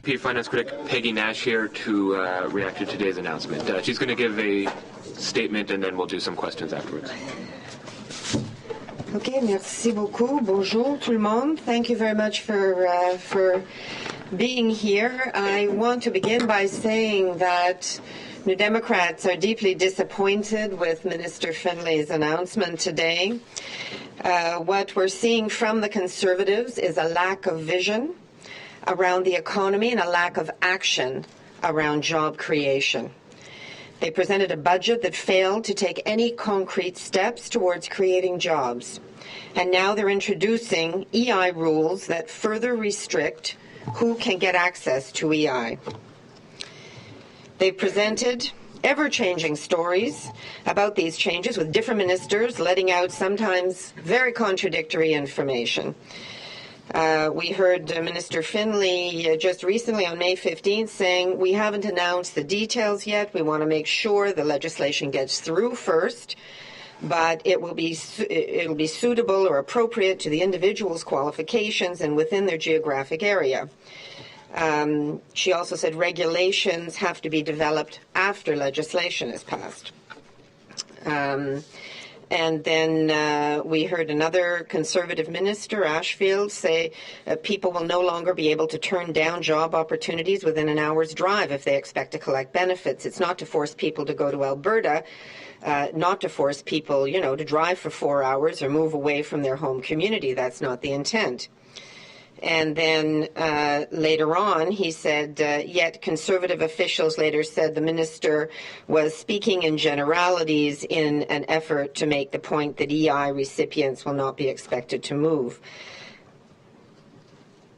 Finance critic Peggy Nash here to react to today's announcement. She's going to give a statement and then we'll do some questions afterwards. Okay, merci beaucoup. Bonjour tout le monde. Thank you very much for being here. I want to begin by saying that New Democrats are deeply disappointed with Minister Finlay's announcement today. What we're seeing from the Conservatives is a lack of vision around the economy and a lack of action around job creation. They presented a budget that failed to take any concrete steps towards creating jobs. And now they're introducing EI rules that further restrict who can get access to EI. They've presented ever-changing stories about these changes with different ministers letting out sometimes very contradictory information. We heard Minister Finlay just recently on May 15th saying, we haven't announced the details yet. We want to make sure the legislation gets through first, but it'll be suitable or appropriate to the individual's qualifications and within their geographic area. She also said regulations have to be developed after legislation is passed. And then we heard another Conservative minister, Ashfield, say people will no longer be able to turn down job opportunities within an hour's drive if they expect to collect benefits. It's not to force people to go to Alberta, not to force people, to drive for 4 hours or move away from their home community. That's not the intent. And then later on, he said, yet Conservative officials later said the minister was speaking in generalities in an effort to make the point that EI recipients will not be expected to move.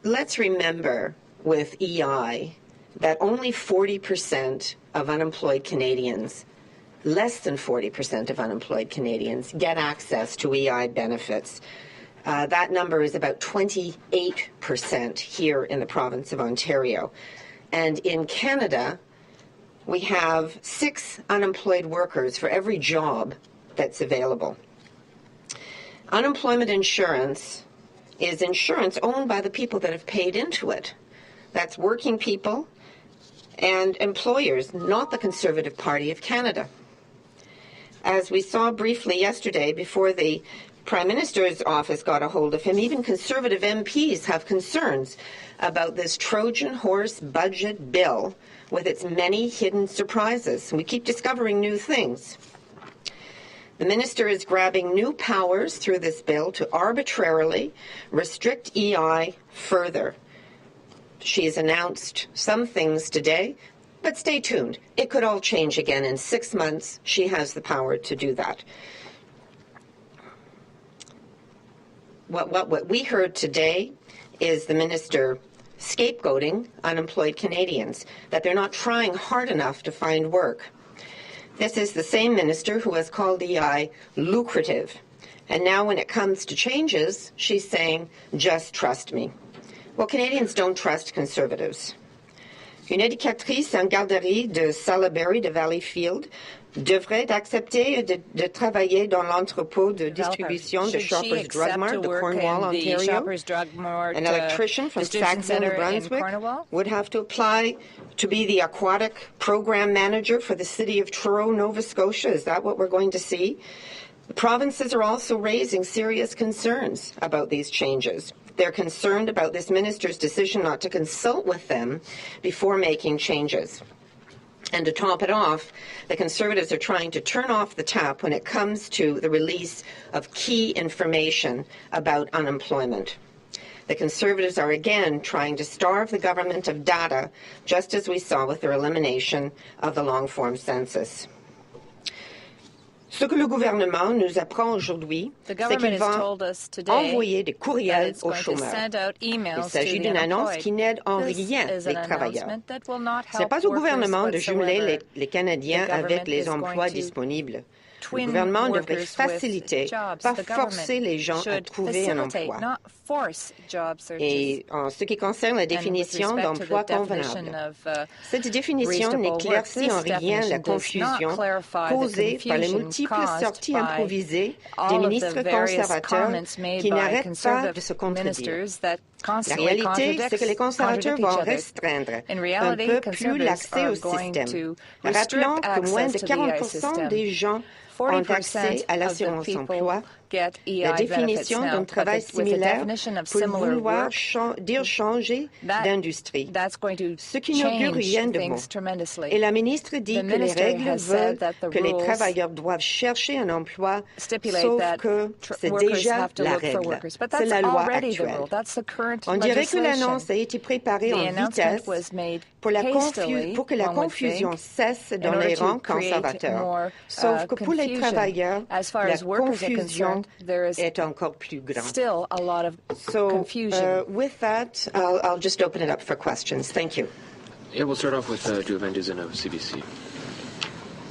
Let's remember with EI that only 40% of unemployed Canadians, less than 40% of unemployed Canadians, get access to EI benefits. That number is about 28% here in the province of Ontario. And in Canada, we have 6 unemployed workers for every job that's available. Unemployment insurance is insurance owned by the people that have paid into it. That's working people and employers, not the Conservative Party of Canada. As we saw briefly yesterday before the Prime Minister's office got a hold of him, even Conservative MPs have concerns about this Trojan horse budget bill with its many hidden surprises. We keep discovering new things. The minister is grabbing new powers through this bill to arbitrarily restrict EI further. She has announced some things today, but stay tuned. It could all change again in 6 months. She has the power to do that. What we heard today is the minister scapegoating unemployed Canadians, that they're not trying hard enough to find work. This is the same minister who has called EI lucrative. And now when it comes to changes, she's saying, just trust me. Well, Canadians don't trust Conservatives. Une éducatrice en garderie de Salaberry de Valleyfield devrait accepter de travailler dans l'entrepôt de distribution de Shoppers Drug Mart de Cornwall, Ontario. An electrician from Saxon, New Brunswick would have to apply to be the aquatic program manager for the city of Truro, Nova Scotia. Is that what we're going to see? The provinces are also raising serious concerns about these changes. They're concerned about this minister's decision not to consult with them before making changes. And to top it off, the Conservatives are trying to turn off the tap when it comes to the release of key information about unemployment. The Conservatives are again trying to starve the government of data, just as we saw with their elimination of the long-form census. Ce que le gouvernement nous apprend aujourd'hui, c'est qu'il va envoyer des courriels aux chômeurs. Il s'agit d'une annonce qui n'aide en rien les travailleurs. Ce n'est pas au gouvernement de jumeler les Canadiens avec les emplois disponibles. Le gouvernement devrait faciliter, pas forcer les gens à trouver un emploi. Et en ce qui concerne la définition d'emploi convenable, cette définition n'éclaircit en rien la confusion causée par les multiples sorties improvisées des ministres conservateurs qui n'arrêtent pas de se contredire. réalité, c'est que les conservateurs vont restreindre un peu plus l'accès au système. Rappelons que moins de 40% des gens ont accès à l'assurance emploi. La définition d'un travail similaire peut vouloir dire changer d'industrie, ce qui n'augure rien de bon. Et la ministre dit que les règles veulent que les travailleurs doivent chercher un emploi, sauf que c'est déjà la règle. C'est la loi actuelle. On dirait que l'annonce a été préparée en vitesse pour que la confusion cesse dans les rangs conservateurs. Sauf que pour les travailleurs, la confusion est encore plus grande. Still a lot of confusion. With that, I'll just open it up for questions. Thank you. Yeah, we'll start off with Drew Van Dusen of CBC.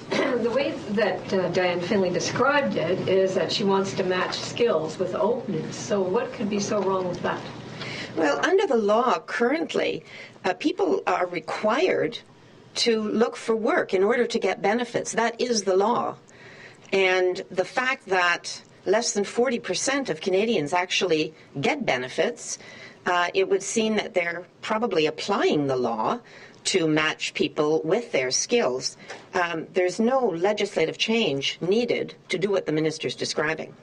The way that Diane Finley described it is that she wants to match skills with openness. So what could be so wrong with that? Well, under the law currently, people are required to look for work in order to get benefits. That is the law. And the fact that less than 40% of Canadians actually get benefits, it would seem that they're probably applying the law to match people with their skills. There's no legislative change needed to do what the minister's describing.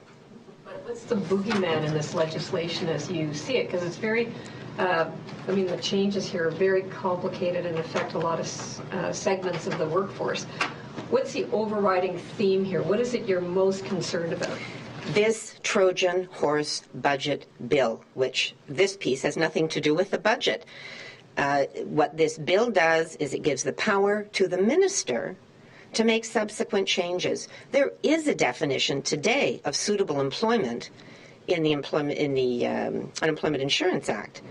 But what's the boogeyman in this legislation as you see it? Because it's very, the changes here are very complicated and affect a lot of segments of the workforce. What's the overriding theme here? What is it you're most concerned about? This Trojan horse budget bill, which this piece has nothing to do with the budget. What this bill does is it gives the power to the minister to make subsequent changes. There is a definition today of suitable employment in the Unemployment Insurance Act.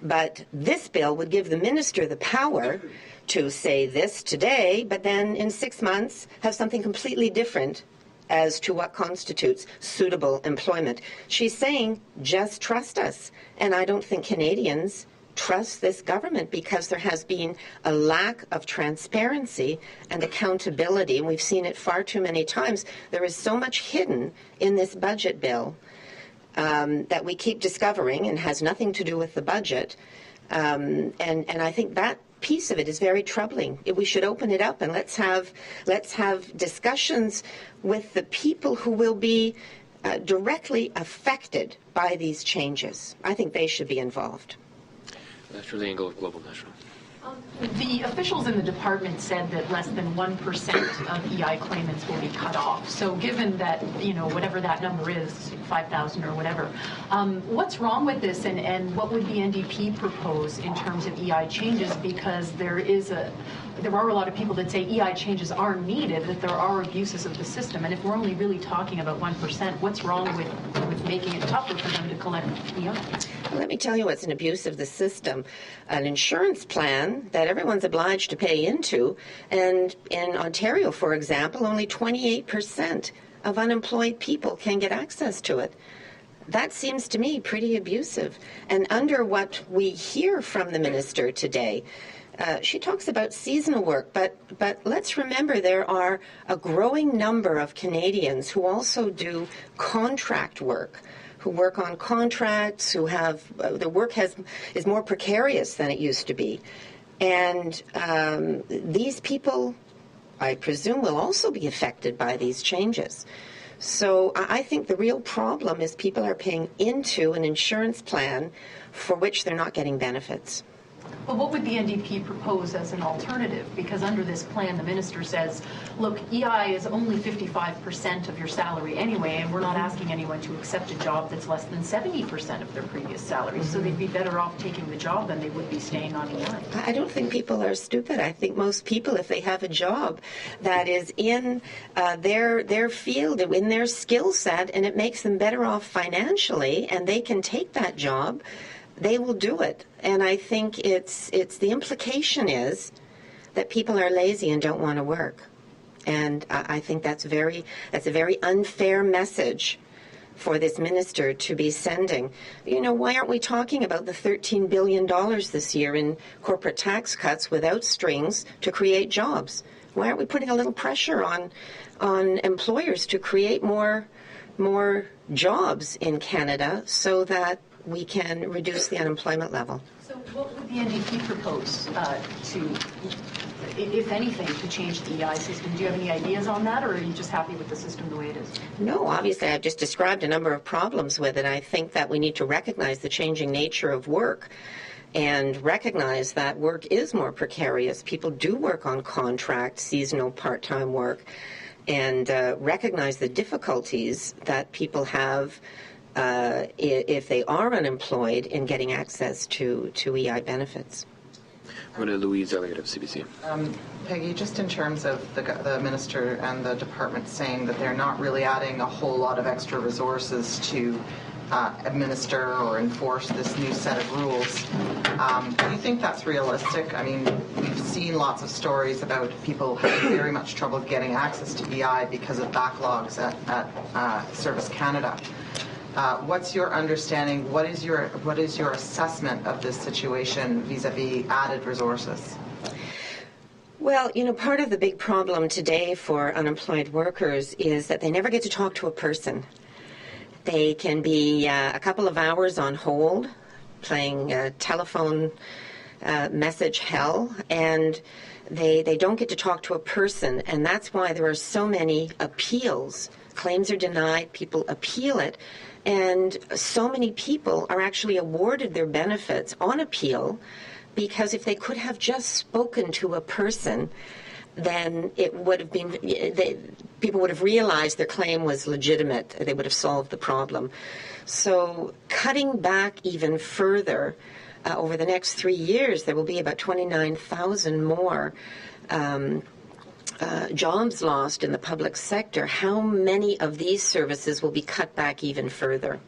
But this bill would give the minister the power to say this today, but then in 6 months have something completely different as to what constitutes suitable employment. She's saying, just trust us. And I don't think Canadians trust this government because there has been a lack of transparency and accountability, and we've seen it far too many times. There is so much hidden in this budget bill that we keep discovering and has nothing to do with the budget. And I think that piece of it is very troubling. We should open it up and let's have discussions with the people who will be directly affected by these changes. I think they should be involved. Shirley Engel of Global National. The officials in the department said that less than 1% of EI claimants will be cut off. So given that, whatever that number is, 5,000 or whatever, what's wrong with this and what would the NDP propose in terms of EI changes? Because there are a lot of people that say EI changes are needed, that there are abuses of the system. And if we're only really talking about 1%, what's wrong with making it tougher for them to collect EI? Let me tell you what's an abuse of the system. An insurance plan that everyone's obliged to pay into, and in Ontario, for example, only 28% of unemployed people can get access to it. That seems to me pretty abusive. And under what we hear from the minister today, she talks about seasonal work, but let's remember there are a growing number of Canadians who also do contract work, who work on contracts, who have their work is more precarious than it used to be. And these people, I presume, will also be affected by these changes. So I think the real problem is people are paying into an insurance plan for which they're not getting benefits. But what would the NDP propose as an alternative? Because under this plan, the minister says, look, EI is only 55% of your salary anyway, and we're not asking anyone to accept a job that's less than 70% of their previous salary. So they'd be better off taking the job than they would be staying on EI. I don't think people are stupid. I think most people, if they have a job that is in their field, in their skill set, and it makes them better off financially, and they can take that job, they will do it. And I think it's the implication is that people are lazy and don't want to work. And I think that's a very unfair message for this minister to be sending. Why aren't we talking about the $13 billion this year in corporate tax cuts without strings to create jobs? Why aren't we putting a little pressure on employers to create more more jobs in Canada so that we can reduce the unemployment level. So what would the NDP propose if anything, to change the EI system? Do you have any ideas on that, or are you just happy with the system the way it is? No, obviously I've just described a number of problems with it. I think that we need to recognize the changing nature of work and recognize that work is more precarious. People do work on contract, seasonal, part-time work, and recognize the difficulties that people have if they are unemployed in getting access to EI benefits. Go to Louise Elliott of CBC. Peggy, just in terms of the minister and the department saying that they're not really adding a whole lot of extra resources to administer or enforce this new set of rules, do you think that's realistic? I mean, we've seen lots of stories about people having very much trouble getting access to EI because of backlogs at Service Canada. What's your understanding? What is your assessment of this situation vis-a-vis added resources? Well, part of the big problem today for unemployed workers is that they never get to talk to a person. They can be a couple of hours on hold, playing telephone message hell, and they don't get to talk to a person, and that's why there are so many appeals. Claims are denied, people appeal it, and so many people are actually awarded their benefits on appeal because if they could have just spoken to a person, then it would have been, people would have realized their claim was legitimate. They would have solved the problem. So cutting back even further, over the next 3 years, there will be about 29,000 more jobs lost in the public sector. How many of these services will be cut back even further?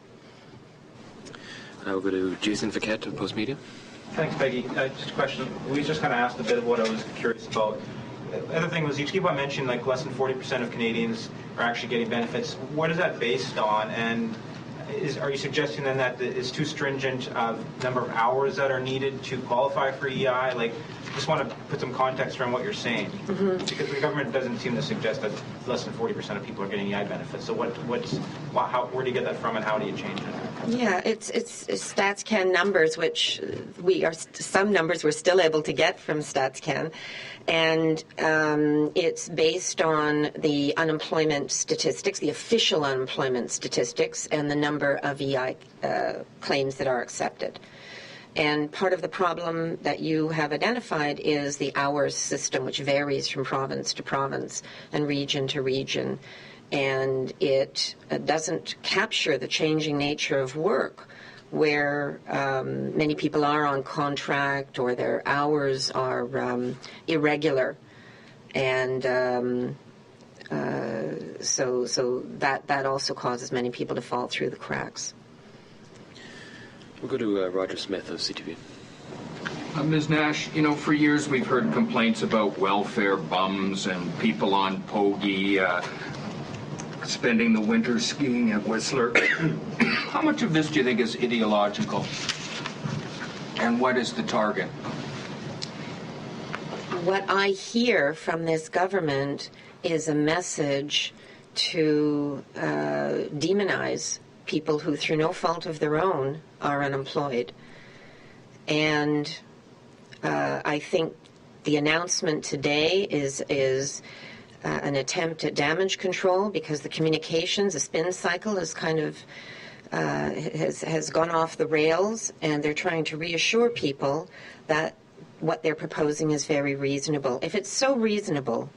I'll go to Jason Fiquette of Postmedia. Thanks, Peggy. Just a question. We just kind of asked a bit of what I was curious about. The other thing was you keep on mentioning like less than 40% of Canadians are actually getting benefits. What is that based on? And are you suggesting then that it's too stringent of number of hours that are needed to qualify for EI? Like, just want to put some context around what you're saying, because the government doesn't seem to suggest that less than 40% of people are getting EI benefits. So where do you get that from, and how do you change it? Yeah, it's StatsCan numbers, which some numbers we're still able to get from StatsCan, and it's based on the unemployment statistics, the official unemployment statistics, and the number of EI claims that are accepted. And part of the problem that you have identified is the hours system, which varies from province to province and region to region. And it doesn't capture the changing nature of work, where many people are on contract or their hours are irregular. And so that also causes many people to fall through the cracks. We'll go to Roger Smith of CTV. Ms. Nash, for years we've heard complaints about welfare bums and people on Pogey spending the winter skiing at Whistler. How much of this do you think is ideological? And what is the target? What I hear from this government is a message to demonize people who, through no fault of their own, are unemployed. And I think the announcement today is an attempt at damage control, because the communications, the spin cycle is kind of has gone off the rails, and they're trying to reassure people that what they're proposing is very reasonable. If it's so reasonable,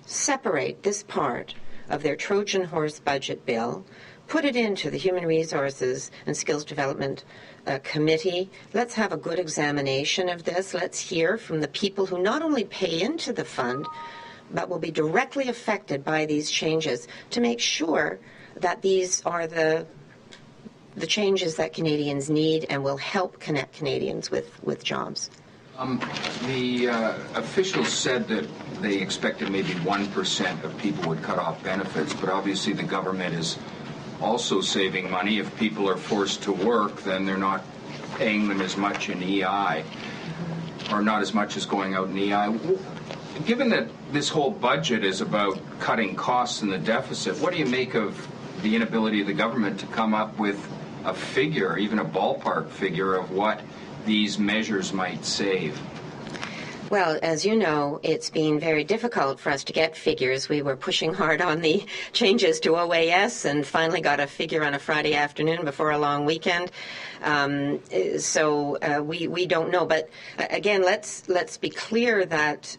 separate this part of their Trojan horse budget bill, put it into the Human Resources and Skills Development Committee. Let's have a good examination of this. Let's hear from the people who not only pay into the fund, but will be directly affected by these changes, to make sure that these are the changes that Canadians need and will help connect Canadians with jobs. The officials said that they expected maybe 1% of people would cut off benefits, but obviously the government is also saving money. If people are forced to work, then they're not paying them as much in EI, or not as much as going out in EI. Given that this whole budget is about cutting costs in the deficit, what do you make of the inability of the government to come up with a figure, even a ballpark figure of what these measures might save? Well, as you know, it's been very difficult for us to get figures. We were pushing hard on the changes to OAS and finally got a figure on a Friday afternoon before a long weekend. So we don't know. But again, let's be clear that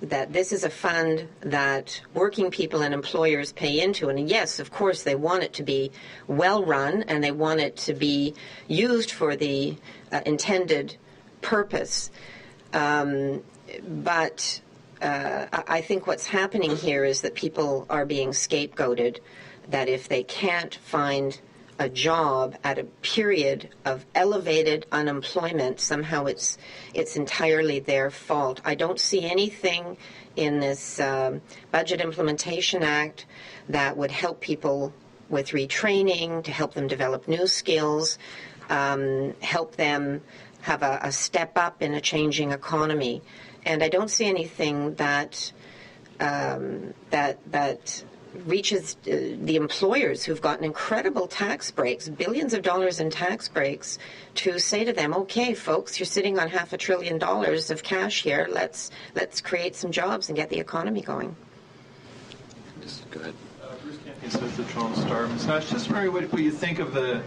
that this is a fund that working people and employers pay into. And yes, of course, they want it to be well run and they want it to be used for the intended purpose. But I think what's happening here is that people are being scapegoated, that if they can't find a job at a period of elevated unemployment, somehow it's entirely their fault. I don't see anything in this Budget Implementation Act that would help people with retraining, to help them develop new skills, help them have a step up in a changing economy. And I don't see anything that reaches the employers who've gotten incredible tax breaks, billions of dollars in tax breaks, to say to them, okay, folks, you're sitting on $500 billion of cash here. Let's create some jobs and get the economy going. Just go ahead. Bruce Campion says the Toronto Star. Ms. Nash, just wondering what you think of the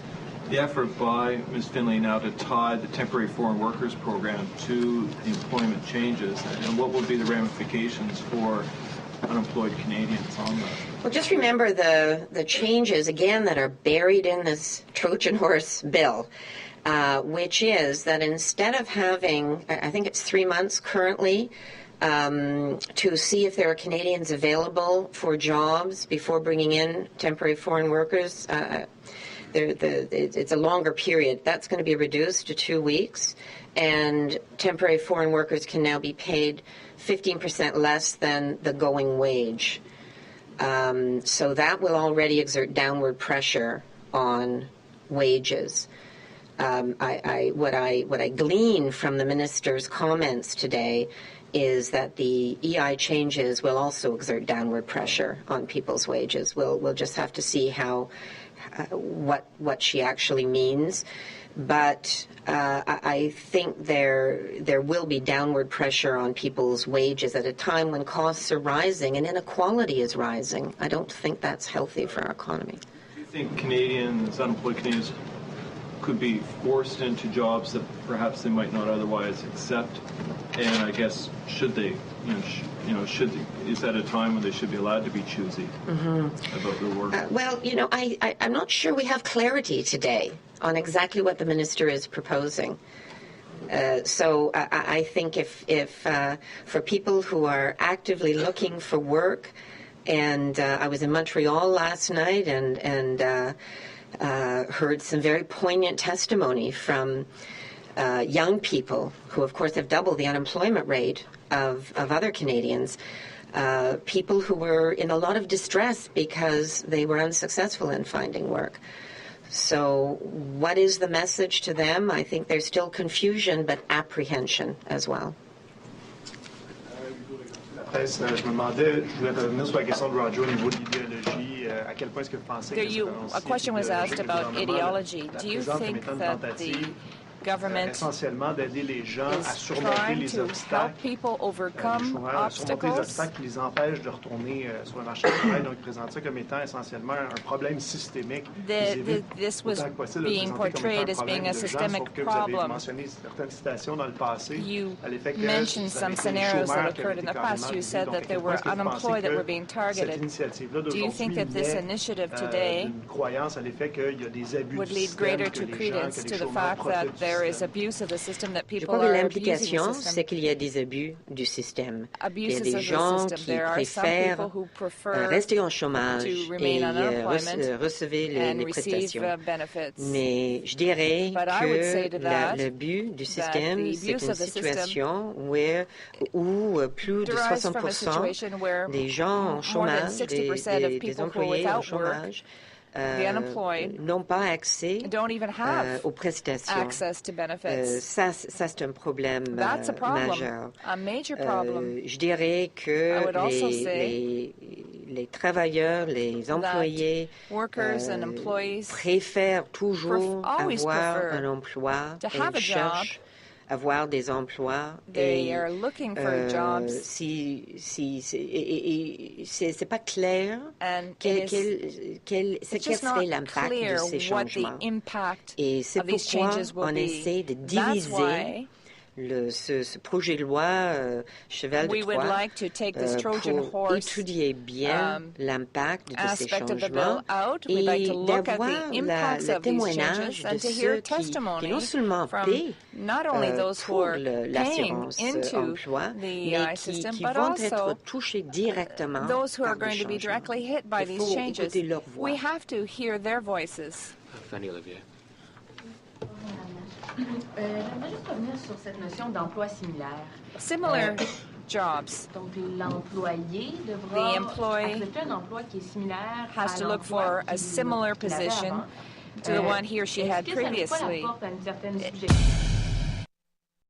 effort by Ms. Finlay now to tie the temporary foreign workers program to the employment changes, and what will be the ramifications for unemployed Canadians on that? Well, just remember the changes, again, that are buried in this Trojan horse bill, which is that instead of having, I think it's 3 months currently, to see if there are Canadians available for jobs before bringing in temporary foreign workers, it's a longer period. That's going to be reduced to 2 weeks, and temporary foreign workers can now be paid 15% less than the going wage. So that will already exert downward pressure on wages. What I glean from the minister's comments today is that the EI changes will also exert downward pressure on people's wages. We'll just have to see how what she actually means. But I think there will be downward pressure on people's wages at a time when costs are rising and inequality is rising. I don't think that's healthy for our economy. Do you think Canadians, unemployed Canadians, could be forced into jobs that perhaps they might not otherwise accept? And I guess should they, is that a time when they should be allowed to be choosy about their work? Well, I'm not sure we have clarity today on exactly what the minister is proposing. So I think if for people who are actively looking for work, and I was in Montreal last night and heard some very poignant testimony from young people who, of course, have doubled the unemployment rate of other Canadians, people who were in a lot of distress because they were unsuccessful in finding work. So what is the message to them? I think there's still confusion, but apprehension as well. Je me demandais, je voulais revenir sur la question de Roger au niveau de l'idéologie. À quel point est-ce que vous pensez que a question was asked about ideology. Do you think that the government essentiellement d'aider les gens à is surmonter trying les to obstacles, help people overcome surmonter les obstacles? obstacles qui les empêchent de retourner sur le marché du travail, donc présente ça comme étant essentiellement un problème systémique. This was being portrayed as being a systemic Vous avez problem. mentionné certaines citations dans le passé. You à l'effet que mentioned vous some avez des scenarios that chômeurs qui occurred avaient in the été past. carrément You said visés. that there Donc, were est-ce que vous pensez unemployed that que were being cette targeted. initiative-là Do you think that this initiative today d'une croyance à l'effet qu'il y a des abus would du lead système, greater que to les gens, credence que to les the chômeurs fact profitent that du there is système? abuse of the system, that Je people crois que are abusing l'implication, the c'est system? qu'il y a des abus du système. Il y a Abuses des of the gens system. qui There are some préfèrent people who prefer rester en chômage to remain et on unemployment recevoir and les receive prestations. benefits. Mais je dirais But I would say to que that le but du that système, the c'est abuse une of the system situation où plus de derives from a 60% situation where des gens en more than chômage, 60% of des people who are employés en without work, chômage, the unemployed, n'ont pas accès don't even have aux prestations. access to benefits. Ça, c'est un problème That's a problem, majeur. a major problem. Je dirais que I would also say les travailleurs, les employés préfèrent toujours avoir un emploi, ils cherchent avoir des emplois et c'est pas clair quel serait l'impact de ces changements. Et c'est pourquoi on essaie de diviser ce projet de loi cheval de Troie pour étudier bien l'impact de ces changements et d'avoir le témoignage de ceux qui non seulement paient pour l'assurance emploi, mais qui vont être touchés directement par le changement. Il faut écouter leur voix. Fanny Olivier. J'aimerais juste revenir sur cette notion d'emploi similaire. Similar jobs. Donc, l'employé devra accepter un emploi qui est similaire has to look for a similar position to the one he or she had previously.